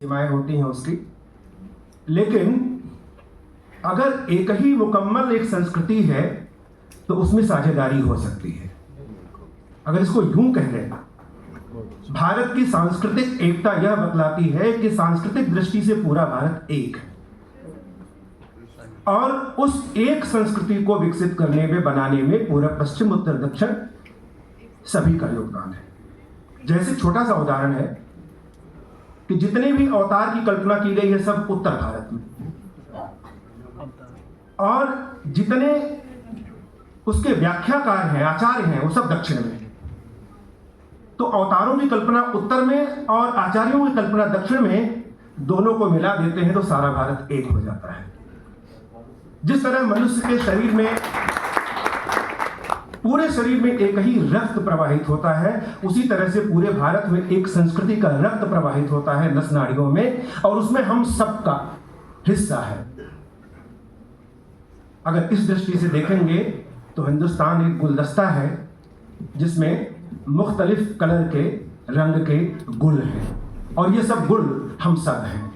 सीमाएं होती हैं उसकी। लेकिन अगर एक ही मुकम्मल एक संस्कृति है तो उसमें साझेदारी हो सकती है। अगर इसको यूं कह दें, भारत की सांस्कृतिक एकता यह बतलाती है कि सांस्कृतिक दृष्टि से पूरा भारत एक है और उस एक संस्कृति को विकसित करने में, बनाने में पूरब पश्चिम उत्तर दक्षिण सभी का योगदान है। जैसे छोटा सा उदाहरण है कि जितने भी अवतार की कल्पना की गई है सब उत्तर भारत में, और जितने उसके व्याख्याकार हैं, आचार्य हैं, वो सब दक्षिण में। तो अवतारों की कल्पना उत्तर में और आचार्यों की कल्पना दक्षिण में, दोनों को मिला देते हैं तो सारा भारत एक हो जाता है। जिस तरह मनुष्य के शरीर में, पूरे शरीर में एक ही रक्त प्रवाहित होता है, उसी तरह से पूरे भारत में एक संस्कृति का रक्त प्रवाहित होता है नस नाड़ियों में, और उसमें हम सबका हिस्सा है। अगर इस दृष्टि से देखेंगे तो हिंदुस्तान एक गुलदस्ता है जिसमें मुख्तलिफ कलर के, रंग के गुल हैं, और ये सब गुल हम सब हैं।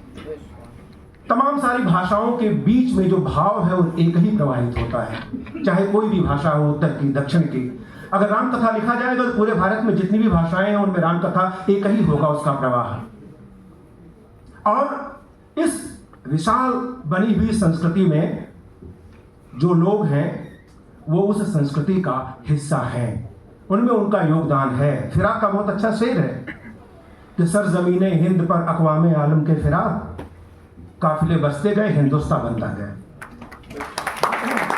तमाम सारी भाषाओं के बीच में जो भाव है वो एक ही प्रवाहित होता है, चाहे कोई भी भाषा हो, उत्तर की, दक्षिण की। अगर राम कथा लिखा जाएगा तो पूरे भारत में जितनी भी भाषाएं हैं उनमें राम कथा एक ही होगा, उसका प्रवाह। और इस विशाल बनी हुई संस्कृति में जो लोग हैं वो उस संस्कृति का हिस्सा हैं, उनमें उनका योगदान है। फिराक का बहुत अच्छा शेर है कि सरजमीने हिंद पर अक़वामे आलम के फिराक, काफिले बसते गए हिंदुस्तान बनता गया।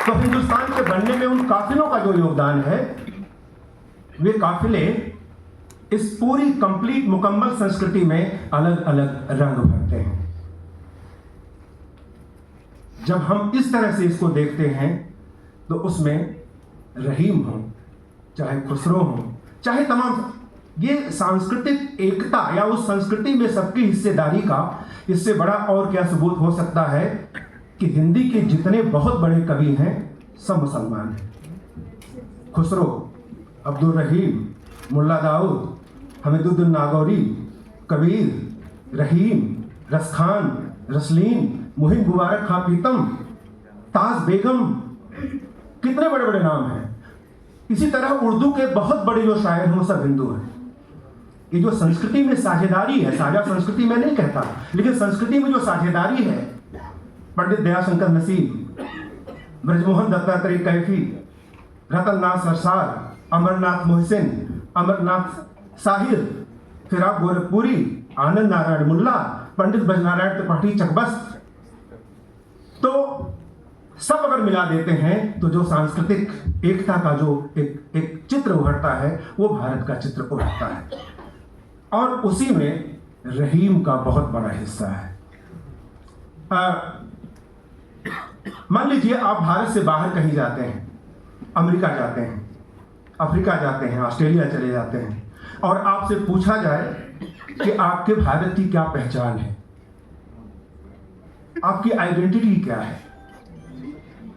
तो हिंदुस्तान के बनने में उन काफिलों का जो योगदान है, वे काफिले इस पूरी कंप्लीट मुकम्मल संस्कृति में अलग अलग रंग भरते हैं। जब हम इस तरह से इसको देखते हैं तो उसमें रहीम हो, चाहे खुसरो हो, चाहे तमाम, ये सांस्कृतिक एकता या उस संस्कृति में सबकी हिस्सेदारी का इससे बड़ा और क्या सबूत हो सकता है कि हिंदी के जितने बहुत बड़े कवि हैं सब मुसलमान हैं। खुसरो, अब्दुल रहीम, मुल्ला दाऊद, हमीदुद्दीन नागौरी, कबीर, रहीम, रसखान, रसलीन, मुहिम मुबारक खां पीतम, ताज बेगम, कितने बड़े बड़े नाम हैं। इसी तरह उर्दू के बहुत बड़े जो शायर हैं वो सब हिंदू हैं। ये जो संस्कृति में साझेदारी है, साझा संस्कृति में नहीं कहता, लेकिन संस्कृति में जो साझेदारी है, पंडित दयाशंकर नसीब, ब्रजमोहन दत्तात्रेय कैफी, रतन नाथ सरसार, अमरनाथ मोहसिन, अमरनाथ साहिर, फिराक गोरखपुरी, आनंद नारायण मुल्ला, पंडित ब्रजनारायण त्रिपाठी चकबस्त, तो सब अगर मिला देते हैं तो जो सांस्कृतिक एकता का जो एक चित्र उभरता है वो भारत का चित्र उभरता है, और उसी में रहीम का बहुत बड़ा हिस्सा है। मान लीजिए आप भारत से बाहर कहीं जाते हैं, अमेरिका जाते हैं, अफ्रीका जाते हैं, ऑस्ट्रेलिया चले जाते हैं, और आपसे पूछा जाए कि आपके भारत की क्या पहचान है, आपकी आइडेंटिटी क्या है,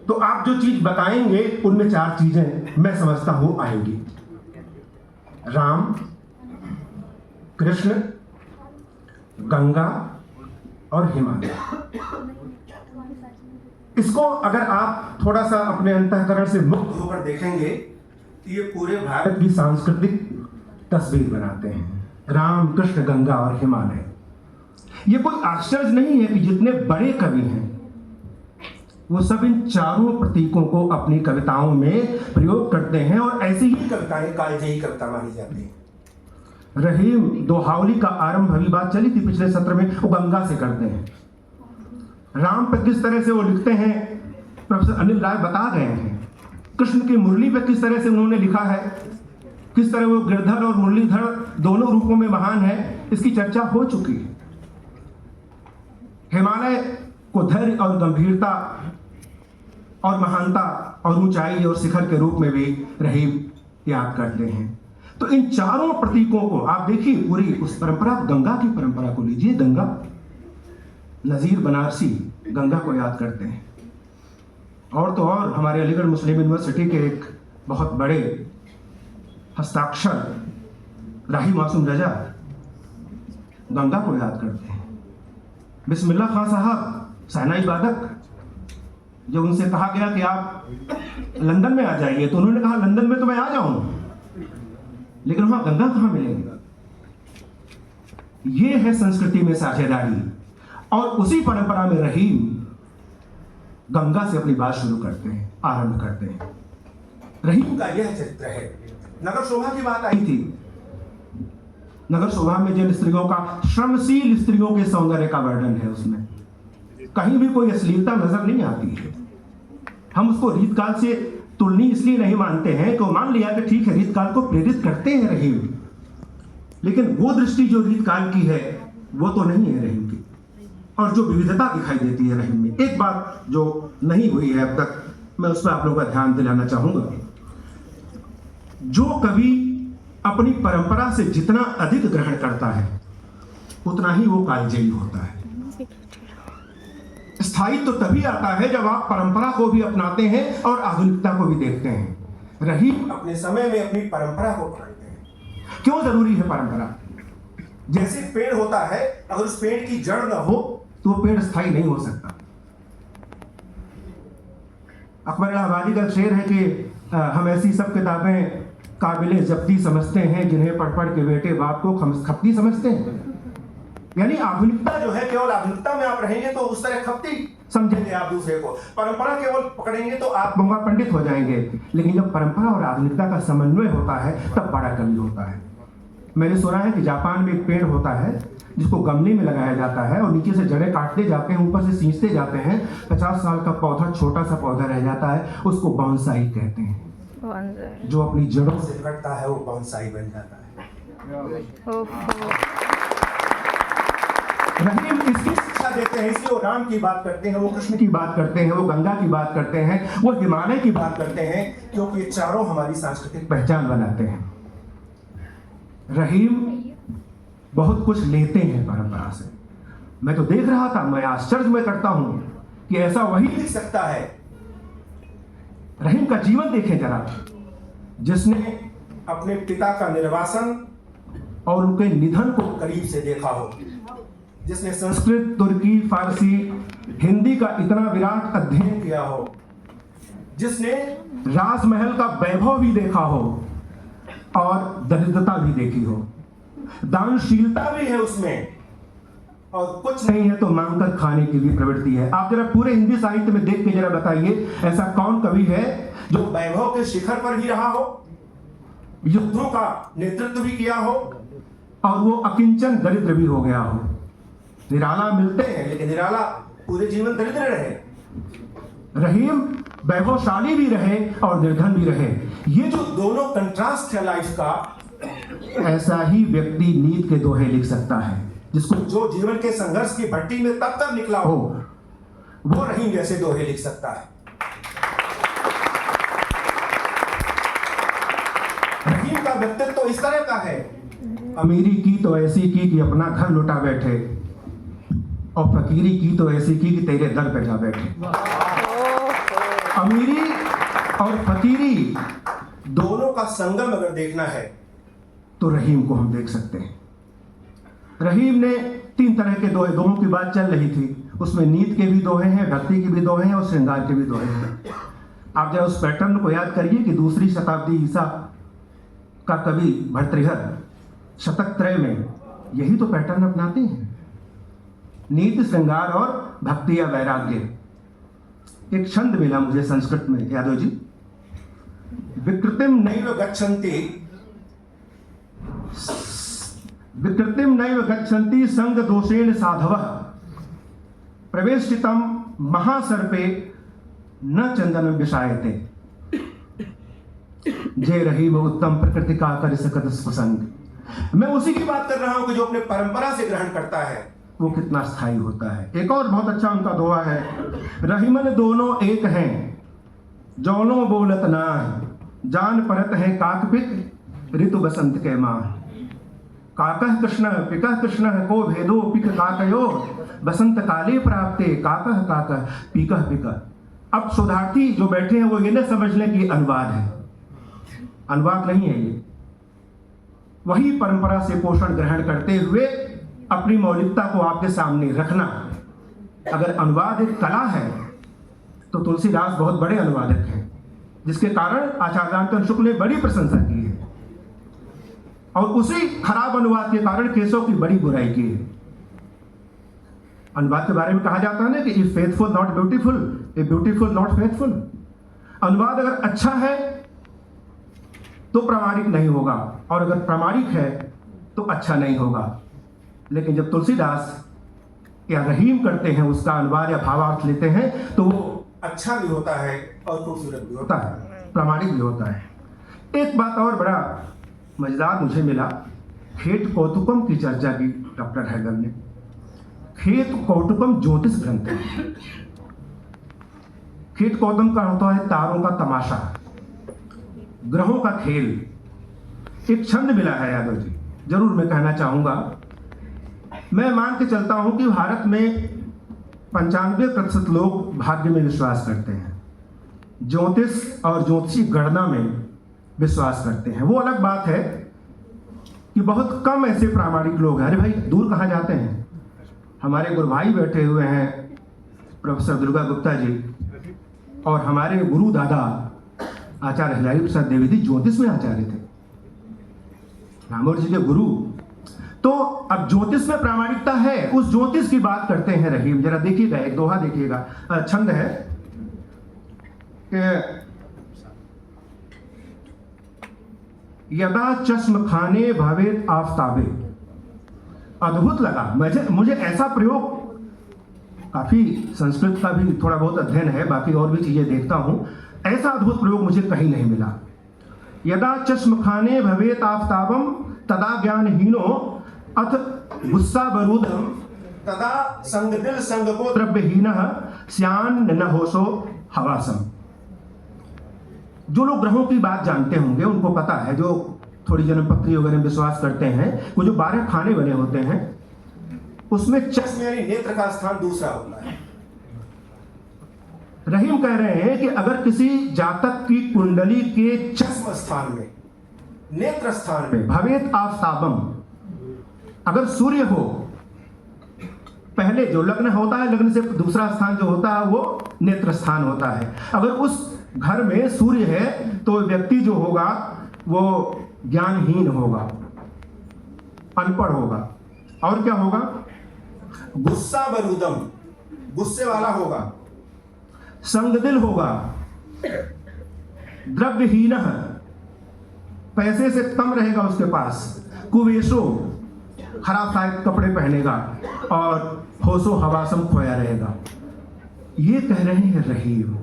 तो आप जो चीज बताएंगे उनमें चार चीजें मैं समझता हूं आएंगी: राम, कृष्ण, गंगा और हिमालय। इसको अगर आप थोड़ा सा अपने अंतःकरण से मुक्त होकर देखेंगे तो ये पूरे भारत की सांस्कृतिक तस्वीर बनाते हैं। राम, कृष्ण, गंगा और हिमालय। ये कोई आश्चर्य नहीं है कि जितने बड़े कवि हैं वो सब इन चारों प्रतीकों को अपनी कविताओं में प्रयोग करते हैं, और ऐसी ही कविताएं कालजयी कविता मानी जाती हैं। रहीम दोहावली का आरंभ, अभी बात चली थी पिछले सत्र में, वो गंगा से करते हैं। राम पर किस तरह से वो लिखते हैं प्रोफेसर अनिल राय बता गए हैं। कृष्ण की मुरली पर किस तरह से उन्होंने लिखा है, किस तरह वो गिरधर और मुरलीधर दोनों रूपों में महान है, इसकी चर्चा हो चुकी है। हिमालय को धैर्य और गंभीरता और महानता और ऊंचाई और शिखर के रूप में भी रहीम याद करते हैं। तो इन चारों प्रतीकों को आप देखिए, पूरी उस परंपरा, गंगा की परंपरा को लीजिए। गंगा, नजीर बनारसी गंगा को याद करते हैं, और तो और हमारे अलीगढ़ मुस्लिम यूनिवर्सिटी के एक बहुत बड़े हस्ताक्षर राही मासूम रजा गंगा को याद करते हैं। बिस्मिल्लाह खां साहब शहनाई वादक, जब उनसे कहा गया कि आप लंदन में आ जाइए तो उन्होंने कहा लंदन में तो मैं आ जाऊं, लेकिन वहां गंगा कहां मिलेगी? ये है संस्कृति में साझेदारी। और उसी परंपरा में रहीम गंगा से अपनी बात शुरू करते हैं, आरंभ करते हैं। रहीम का यह चरित्र है। नगर शोभा की बात आई थी। नगर शोभा में जिन स्त्रियों का, श्रमशील स्त्रियों के सौंदर्य का वर्णन है, उसमें कहीं भी कोई अश्लीलता नजर नहीं आती है। हम उसको रीतकाल से तुलनीय इसलिए नहीं मानते हैं कि मान लिया कि ठीक है रीतकाल को प्रेरित करते हैं रहीम, लेकिन वो दृष्टि जो रीतकाल की है वो तो नहीं है रहीम की। और जो विविधता दिखाई देती है रहीम में, एक बात जो नहीं हुई है अब तक, मैं उस पर आप लोगों का ध्यान दिलाना चाहूंगा। जो कवि अपनी परंपरा से जितना अधिक ग्रहण करता है उतना ही वो कालजयी होता है। स्थायित्व तो तभी आता है जब आप परंपरा को भी अपनाते हैं और आधुनिकता को भी देखते हैं। रहीम अपने समय में अपनी परंपरा को अपनाते हैं। क्यों जरूरी है परंपरा? जैसे पेड़ होता है, अगर उस पेड़ की जड़ ना हो तो वो पेड़ स्थायी नहीं हो सकता। अकबर इलाहाबादी का शेर है कि हम ऐसी सब किताबें काबिले जब्ती समझते हैं जिन्हें पढ़ पढ़ के बेटे बाप को खपती समझते हैं। यानी आधुनिकता जो है, केवल आधुनिकता में आप रहेंगे तो उस तरह खपती समझेंगे आप दूसरे को, परंपरा केवल पकड़ेंगे तो आप गंगा पंडित हो जाएंगे। लेकिन जब परंपरा और आधुनिकता का समन्वय होता है तब बड़ा कवि होता है। मैंने सुना है कि जापान में एक पेड़ होता है जिसको गमले में लगाया जाता है और नीचे से जड़ें काटते जाते हैं, ऊपर से सींचते जाते हैं, 50 साल का पौधा, छोटा सा पौधा रह जाता है, उसको बोनसाई कहते हैं। जो अपनी जड़ों से कटता है वो बोनसाई बन जाता है। रहीम इसकी शिक्षा देते हैं, इसलिए वो राम की बात करते हैं, वो कृष्ण की बात करते हैं, वो गंगा की बात करते हैं, वो हिमालय की बात करते हैं, क्योंकि ये चारों हमारी सांस्कृतिक पहचान बनाते हैं। रहीम बहुत कुछ लेते हैं परंपरा से। मैं तो देख रहा था, मैं आश्चर्य में करता हूं कि ऐसा वही लिख सकता है। रहीम का जीवन देखें जरा, जिसने अपने पिता का निर्वासन और उनके निधन को करीब से देखा हो, जिसने संस्कृत, तुर्की, फारसी, हिंदी का इतना विराट अध्ययन किया हो, जिसने राजमहल का वैभव भी देखा हो और दरिद्रता भी देखी हो, दानशीलता भी है उसमें, और कुछ नहीं है तो मांगकर खाने की भी प्रवृत्ति है। आप जरा पूरे हिंदी साहित्य में देख के जरा बताइए, ऐसा कौन कवि है जो वैभव के शिखर पर भी रहा हो, युद्धों का नेतृत्व भी किया हो और वो अकिंचन दरिद्र भी हो गया हो। निराला मिलते हैं लेकिन निराला पूरे जीवन दरिद्र रहे। रहीम वैभवशाली भी रहे और निर्धन भी रहे। ये जो दोनों कंट्रास्ट है लाइफ का, ऐसा ही व्यक्ति नीत के दोहे लिख सकता है, जिसको जो जीवन के संघर्ष की भट्टी में तब तक निकला हो, वो रहीम जैसे दोहे लिख सकता है। रहीम का व्यक्तित्व तो इस तरह का है, अमीरी की तो ऐसी की कि अपना घर लुटा बैठे, और फकीरी की तो ऐसी की कि तेरे दर पे जा बैठे। अमीरी और फकीरी दोनों का संगम अगर देखना है तो रहीम को हम देख सकते हैं। रहीम ने 3 तरह के दोहे, दोहों की बात चल रही थी, उसमें नीत के भी दोहे हैं, भक्ति के भी दोहे हैं और श्रृंगार के भी दोहे हैं। आप जरा उस पैटर्न को याद करिए कि 2री शताब्दी ईसा का कवि भर्तृहरि शतक त्रय में यही तो पैटर्न अपनाते हैं, नीत, श्रृंगार और भक्ति या वैराग्य। एक छंद मिला मुझे संस्कृत में, यादव जी, विकृतिम नैव गच्छन्ति संग दोषेण साधवः प्रवेशितम महासर्पे न चंदन विषायते। जय रहीम उत्तम प्रकृति का कर सकत प्रसंग। मैं उसी की बात कर रहा हूं कि जो अपने परंपरा से ग्रहण करता है वो कितना स्थायी होता है। एक और बहुत अच्छा उनका दोहा है, रहीमन दोनों एक हैं जौनो बोलत ना, जान परत है काकपिक ऋतु बसंत के माह। काकः कृष्ण पिकः कृष्ण को भेदो पिक काकयो, बसंत काले प्राप्ते काकः काकः पिकः पिकः। अब शोधार्थी जो बैठे हैं वो ये न समझ लें कि अनुवाद है, अनुवाद नहीं है ये। वही परंपरा से पोषण ग्रहण करते हुए अपनी मौलिकता को आपके सामने रखना अगर अनुवाद एक कला है तो तुलसीदास बहुत बड़े अनुवादक हैं, जिसके कारण आचार्य रामचंद्र शुक्ल ने बड़ी प्रशंसा की है, और उसी खराब अनुवाद के कारण केशव की बड़ी बुराई की है। अनुवाद के बारे में कहा जाता है ना कि if faithful not beautiful, if beautiful not faithful. अनुवाद अगर अच्छा है तो प्रामाणिक नहीं होगा, और अगर प्रामाणिक है तो अच्छा नहीं होगा। लेकिन जब तुलसीदास या रहीम करते हैं, उसका अनुवाद या भावार्थ लेते हैं, तो वो अच्छा भी होता है और खूबसूरत भी होता है, प्रामाणिक भी होता है। एक बात और बड़ा मजेदार मुझे मिला, खेत कौतुकम की चर्चा की डॉक्टर हैगल ने। खेत कौतुकम ज्योतिष ग्रंथ है। खेत कौतुकम का होता है तारों का तमाशा, ग्रहों का खेल। एक छंद मिला है यादव जी, जरूर मैं कहना चाहूंगा। मैं मान के चलता हूं कि भारत में 95% लोग भाग्य में विश्वास करते हैं, ज्योतिष और ज्योतिषी गणना में विश्वास करते हैं। वो अलग बात है कि बहुत कम ऐसे प्रामाणिक लोग हैं। अरे भाई, दूर कहाँ जाते हैं। हमारे गुरु भाई बैठे हुए हैं प्रोफेसर दुर्गा गुप्ता जी, और हमारे गुरु दादा आचार्य हजारी प्रसाद द्विवेदी ज्योतिष में आचार्य थे, रामोर जी के गुरु। तो अब ज्योतिष में प्रामाणिकता है, उस ज्योतिष की बात करते हैं रहीम। जरा देखिएगा, एक दोहा देखिएगा, छंद है कि यदा चश्म खाने भवेत आफ्ताबे। अद्भुत लगा मुझे ऐसा प्रयोग। काफी संस्कृत का भी थोड़ा बहुत अध्ययन है, बाकी और भी चीजें देखता हूं, ऐसा अद्भुत प्रयोग मुझे कहीं नहीं मिला। यदा चश्म खाने भवेत आफ्ताबम तदा ज्ञानहीनो अथ गुस्सा बरूदम तदा संगदिल संगको द्रव्यहीनः स्यान न होशो हवासम। जो लोग ग्रहों की बात जानते होंगे उनको पता है, जो थोड़ी जन्मपत्री वगैरह में विश्वास करते हैं, वो जो 12 खाने बने होते हैं उसमें चश्म यानी नेत्र का स्थान दूसरा होता है। रहीम कह रहे हैं कि अगर किसी जातक की कुंडली के चश्म स्थान में, नेत्र स्थान में भवेत आफ्ताबम, अगर सूर्य हो, पहले जो लग्न होता है, लग्न से दूसरा स्थान जो होता है वो नेत्र स्थान होता है। अगर उस घर में सूर्य है तो व्यक्ति जो होगा वो ज्ञानहीन होगा, अनपढ़ होगा, और क्या होगा, गुस्सा बरूदम, गुस्से वाला होगा, संगदिल होगा, द्रव्यहीन, पैसे से कम रहेगा उसके पास, कुवेशो, खराब शायद कपड़े पहनेगा, और होशो हवासम खोया रहेगा। ये कह रहे हैं रहीम।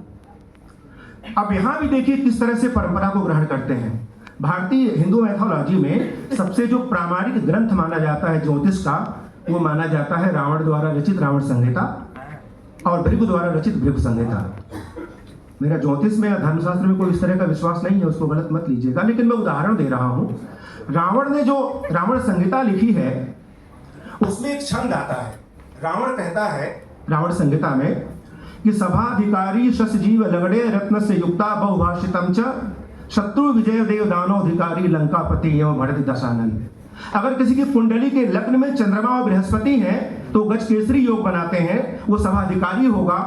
अब यहां भी देखिए किस तरह से परंपरा को ग्रहण करते हैं। भारतीय हिंदू मैथोलॉजी में सबसे जो प्रामाणिक ग्रंथ माना जाता है ज्योतिष का, वो माना जाता है रावण द्वारा रचित रावण संहिता और भृगु द्वारा रचित भृगु संहिता। मेरा ज्योतिष में या धर्मशास्त्र में कोई इस तरह का विश्वास नहीं है, उसको गलत मत लीजिएगा, लेकिन मैं उदाहरण दे रहा हूं। रावण ने जो रावण संहिता लिखी है उसमें एक छंद आता है। रावण कहता है रावण संहिता में कि सभाधिकारी शशजीव लगड़े रत्न से युक्ता बहुभाषितम च शत्रु विजय देव दानोधिकारी लंकापति एवं भरत दशानन। अगर किसी की कुंडली के लग्न में चंद्रमा और बृहस्पति हैं तो गज केसरी योग बनाते हैं, वो सभाधिकारी होगा,